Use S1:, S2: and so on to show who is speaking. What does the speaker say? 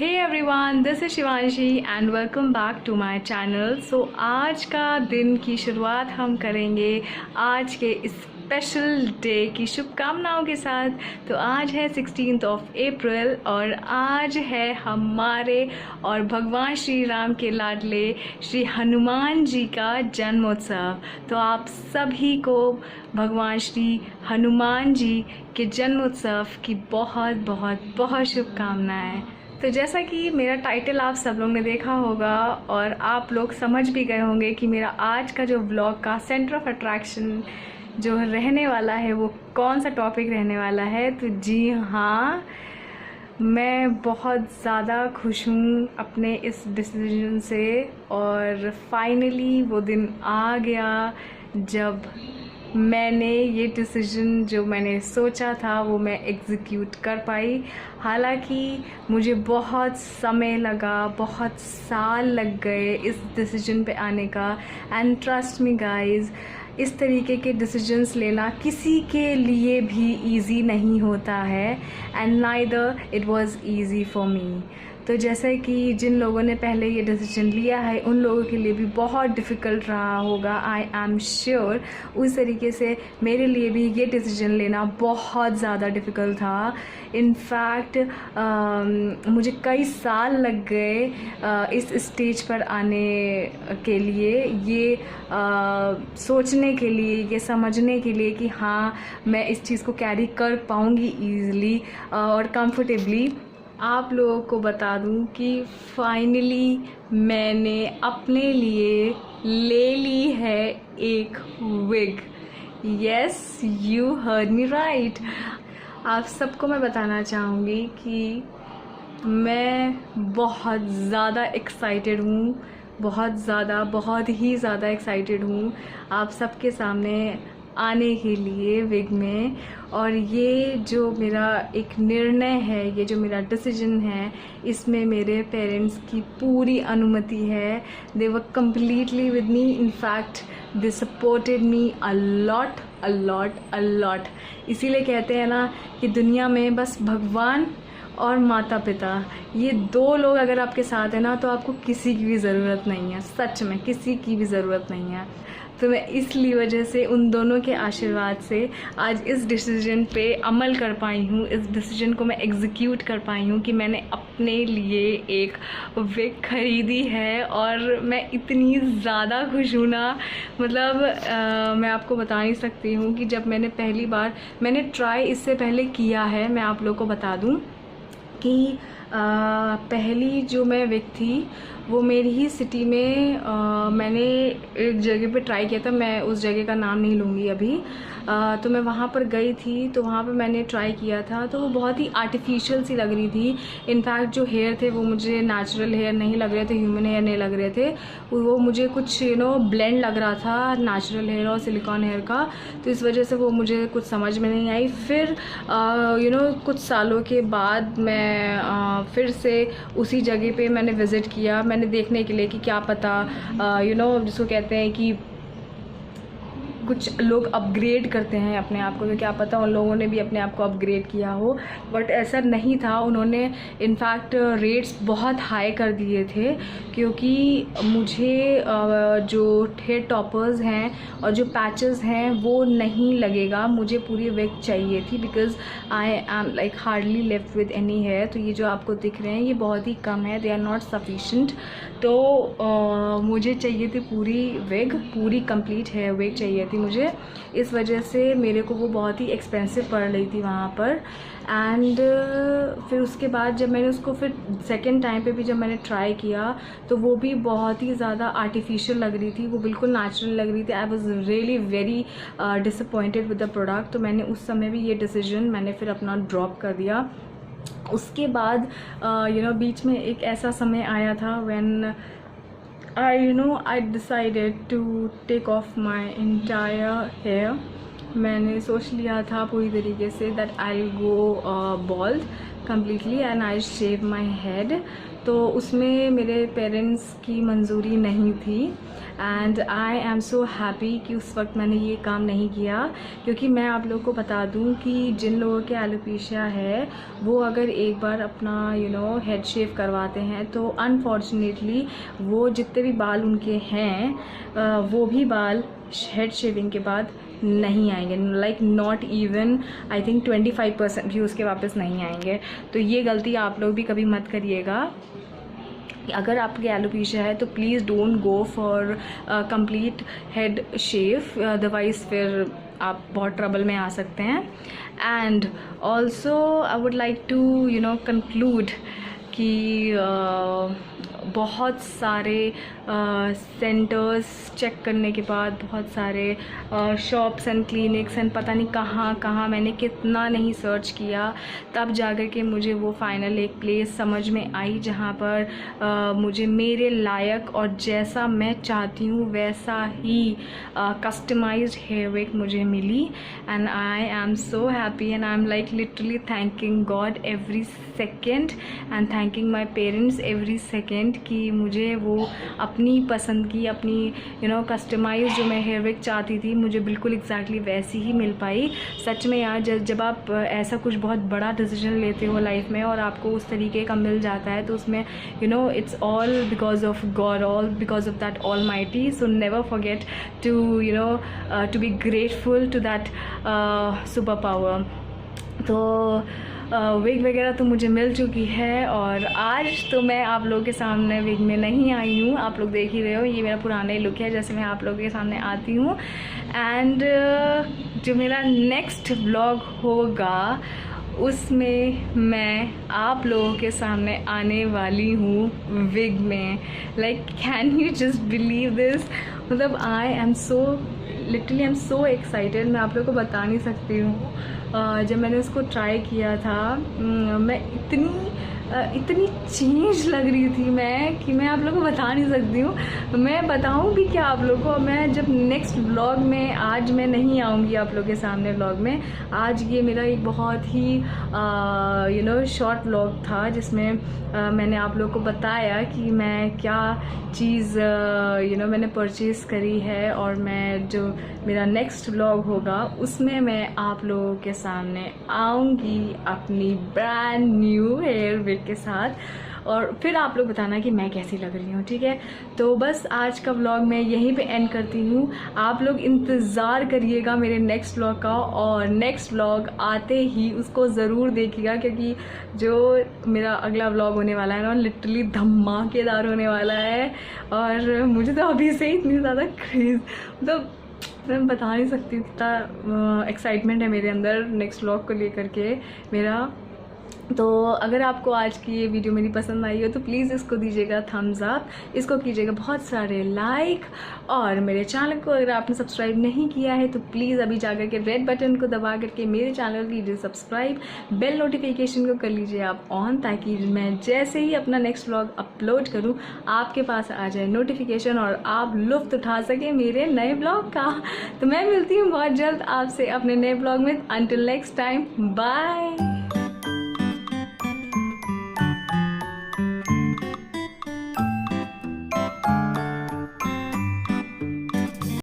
S1: Hey everyone, this is Shivanshi and welcome back to my channel. So आज का दिन की शुरुआत हम करेंगे आज के स्पेशल डे की शुभकामनाओं के साथ। तो आज है 16th of April और आज है हमारे और भगवान श्री राम के लाडले श्री हनुमान जी का जन्मोत्सव। तो आप सभी को भगवान श्री हनुमान जी के जन्मोत्सव की बहुत बहुत बहुत शुभकामनाएं। तो जैसा कि मेरा टाइटल आप सब लोग ने देखा होगा और आप लोग समझ भी गए होंगे कि मेरा आज का जो व्लॉग का सेंटर ऑफ अट्रैक्शन जो रहने वाला है वो कौन सा टॉपिक रहने वाला है। तो जी हाँ, मैं बहुत ज़्यादा खुश हूँ अपने इस डिसीजन से और फाइनली वो दिन आ गया जब मैंने ये डिसीजन जो मैंने सोचा था वो मैं एग्जीक्यूट कर पाई। हालांकि मुझे बहुत समय लगा, बहुत साल लग गए इस डिसीजन पे आने का। एंड ट्रस्ट मी गाइस, इस तरीके के डिसीजंस लेना किसी के लिए भी इजी नहीं होता है and neither it was easy for me. तो जैसे कि जिन लोगों ने पहले ये डिसीजन लिया है उन लोगों के लिए भी बहुत डिफ़िकल्ट रहा होगा, आई एम श्योर। उस तरीके से मेरे लिए भी ये डिसीजन लेना बहुत ज़्यादा डिफ़िकल्ट था। इनफैक्ट मुझे कई साल लग गए इस स्टेज पर आने के लिए, ये सोचने के लिए, ये समझने के लिए कि हाँ मैं इस चीज़ को कैरी कर पाऊँगी ईज़िली और कंफर्टेबली। आप लोगों को बता दूं कि फाइनली मैंने अपने लिए ले ली है एक wig. Yes, you heard me right. आप सबको मैं बताना चाहूँगी कि मैं बहुत ज़्यादा एक्साइटेड हूँ, बहुत ही ज़्यादा एक्साइटेड हूँ आप सबके सामने आने के लिए विग में। और ये जो मेरा एक निर्णय है, ये जो मेरा डिसीजन है, इसमें मेरे पेरेंट्स की पूरी अनुमति है। They were completely with me. In fact they supported me a lot. इसीलिए कहते हैं ना कि दुनिया में बस भगवान और माता पिता, ये दो लोग अगर आपके साथ हैं ना तो आपको किसी की भी ज़रूरत नहीं है। सच में किसी की भी ज़रूरत नहीं है। तो मैं इसलिए वजह से उन दोनों के आशीर्वाद से आज इस डिसीजन पे अमल कर पाई हूँ, इस डिसीजन को मैं एग्जीक्यूट कर पाई हूँ कि मैंने अपने लिए एक विग खरीदी है। और मैं इतनी ज़्यादा खुश हूँ ना, मतलब मैं आपको बता नहीं सकती हूँ कि जब मैंने पहली बार मैंने ट्राई इससे पहले किया है। मैं आप लोगों को बता दूँ कि पहली जो मैं विग थी वो मेरी ही सिटी में मैंने एक जगह पे ट्राई किया था। मैं उस जगह का नाम नहीं लूँगी अभी। तो मैं वहाँ पर गई थी, तो वहाँ पे मैंने ट्राई किया था, तो वो बहुत ही आर्टिफिशियल सी लग रही थी। इनफैक्ट जो हेयर थे वो मुझे नेचुरल हेयर नहीं लग रहे थे, ह्यूमन हेयर नहीं लग रहे थे। वो मुझे कुछ ब्लेंड लग रहा था नेचुरल हेयर और सिलिकॉन हेयर का। तो इस वजह से वो मुझे कुछ समझ में नहीं आई। फिर कुछ सालों के बाद मैं फिर से उसी जगह पे मैंने विज़िट किया, मैंने देखने के लिए कि क्या पता जिसको कहते हैं कि कुछ लोग अपग्रेड करते हैं अपने आप को, तो क्या पता उन लोगों ने भी अपने आप को अपग्रेड किया हो। बट ऐसा नहीं था, उन्होंने इनफैक्ट रेट्स बहुत हाई कर दिए थे क्योंकि मुझे जो हेयर टॉपर्स हैं और जो पैचेस हैं वो नहीं लगेगा। मुझे पूरी विग चाहिए थी because I am like hardly left with any hair. तो ये जो आपको दिख रहे हैं ये बहुत ही कम है, दे आर नॉट सफिशेंट। तो मुझे चाहिए थी पूरी विग, पूरी कंप्लीट हेयर विग चाहिए थी मुझे। इस वजह से मेरे को वो बहुत ही एक्सपेंसिव पड़ रही थी वहाँ पर। एंड फिर उसके बाद जब मैंने उसको फिर सेकेंड टाइम पे भी जब मैंने ट्राई किया तो वो भी बहुत ही ज़्यादा आर्टिफिशियल लग रही थी, वो बिल्कुल नेचुरल लग रही थी। I was really very disappointed with the product. तो मैंने उस समय भी ये डिसीजन मैंने फिर अपना ड्रॉप कर दिया। उसके बाद बीच में एक ऐसा समय आया था when I decided to take off my entire hair। मैंने सोच लिया था पूरी तरीके से that I'll go bald। Completely and I shave my head. तो उसमें मेरे पेरेंट्स की मंजूरी नहीं थी and I am so happy कि उस वक्त मैंने ये काम नहीं किया, क्योंकि मैं आप लोगों को बता दूं कि जिन लोगों के एलोपेशिया है वो अगर एक बार अपना हेड शेव करवाते हैं तो अनफॉर्चुनेटली वो जितने भी बाल उनके हैं वो भी बाल हेड शेविंग के बाद नहीं आएंगे, like not even I think 25% भी उसके वापस नहीं आएंगे। तो ये गलती आप लोग भी कभी मत करिएगा। अगर आपके एलोपेशिया है तो please don't go for complete head shave, otherwise फिर आप बहुत ट्रबल में आ सकते हैं। And also I would like to conclude कि बहुत सारे सेंटर्स चेक करने के बाद, बहुत सारे शॉप्स एंड क्लिनिक्स एंड पता नहीं कहाँ कहाँ मैंने कितना नहीं सर्च किया, तब जाकर के मुझे वो फाइनल एक प्लेस समझ में आई जहाँ पर मुझे मेरे लायक और जैसा मैं चाहती हूँ वैसा ही कस्टमाइज्ड हेयर विग मुझे मिली। And I am so happy and I am like literally thanking God every second and thanking my parents every second कि मुझे वो अपनी पसंद की, अपनी कस्टमाइज जो मैं हेयर विग चाहती थी मुझे बिल्कुल एग्जैक्टली वैसी ही मिल पाई। सच में यार, जब आप ऐसा कुछ बहुत बड़ा डिसीजन लेते हो लाइफ में और आपको उस तरीके का मिल जाता है तो उसमें it's all because of God, all because of that almighty. So never forget to be grateful to that super power. तो विग वगैरह तो मुझे मिल चुकी है और आज तो मैं आप लोगों के सामने विग में नहीं आई हूँ। आप लोग देख ही रहे हो, ये मेरा पुराना लुक है जैसे मैं आप लोगों के सामने आती हूँ। एंड जो मेरा नेक्स्ट व्लॉग होगा उसमें मैं आप लोगों के सामने आने वाली हूँ विग में। Like can you just believe this? मतलब I am so literally I am so excited, मैं आप लोगों को बता नहीं सकती हूँ। जब मैंने उसको ट्राई किया था मैं इतनी चेंज लग रही थी मैं कि मैं आप लोगों को बता नहीं सकती हूँ। मैं बताऊँ भी क्या आप लोगों को? मैं जब नेक्स्ट व्लॉग में, आज मैं नहीं आऊँगी आप लोगों के सामने व्लॉग में, आज ये मेरा एक बहुत ही शॉर्ट व्लॉग था जिसमें मैंने आप लोगों को बताया कि मैं क्या चीज़ मैंने परचेज़ करी है। और मैं जो मेरा नेक्स्ट व्लॉग होगा उसमें मैं आप लोगों के सामने आऊँगी अपनी ब्रांड न्यू हेयर विग के साथ और फिर आप लोग बताना कि मैं कैसी लग रही हूँ, ठीक है? तो बस आज का व्लॉग मैं यहीं पे एंड करती हूँ। आप लोग इंतज़ार करिएगा मेरे नेक्स्ट व्लॉग का और नेक्स्ट व्लॉग आते ही उसको ज़रूर देखिएगा, क्योंकि जो मेरा अगला व्लॉग होने वाला है ना लिटरली धमाकेदार होने वाला है। और मुझे तो अभी से ही इतनी ज़्यादा क्रेज़, मतलब मैं बता नहीं सकती, इतना एक्साइटमेंट है मेरे अंदर नेक्स्ट व्लॉग को लेकर के मेरा। तो अगर आपको आज की ये वीडियो मेरी पसंद आई हो तो प्लीज़ इसको दीजिएगा थम्स अप, इसको कीजिएगा बहुत सारे लाइक, और मेरे चैनल को अगर आपने सब्सक्राइब नहीं किया है तो प्लीज़ अभी जाकर के रेड बटन को दबा करके मेरे चैनल को कीजिए सब्सक्राइब, बेल नोटिफिकेशन को कर लीजिए आप ऑन, ताकि मैं जैसे ही अपना नेक्स्ट व्लॉग अपलोड करूँ आपके पास आ जाए नोटिफिकेशन और आप लुत्फ़ उठा सके मेरे नए व्लॉग का। तो मैं मिलती हूँ बहुत जल्द आपसे अपने नए व्लॉग में। Until next time, bye.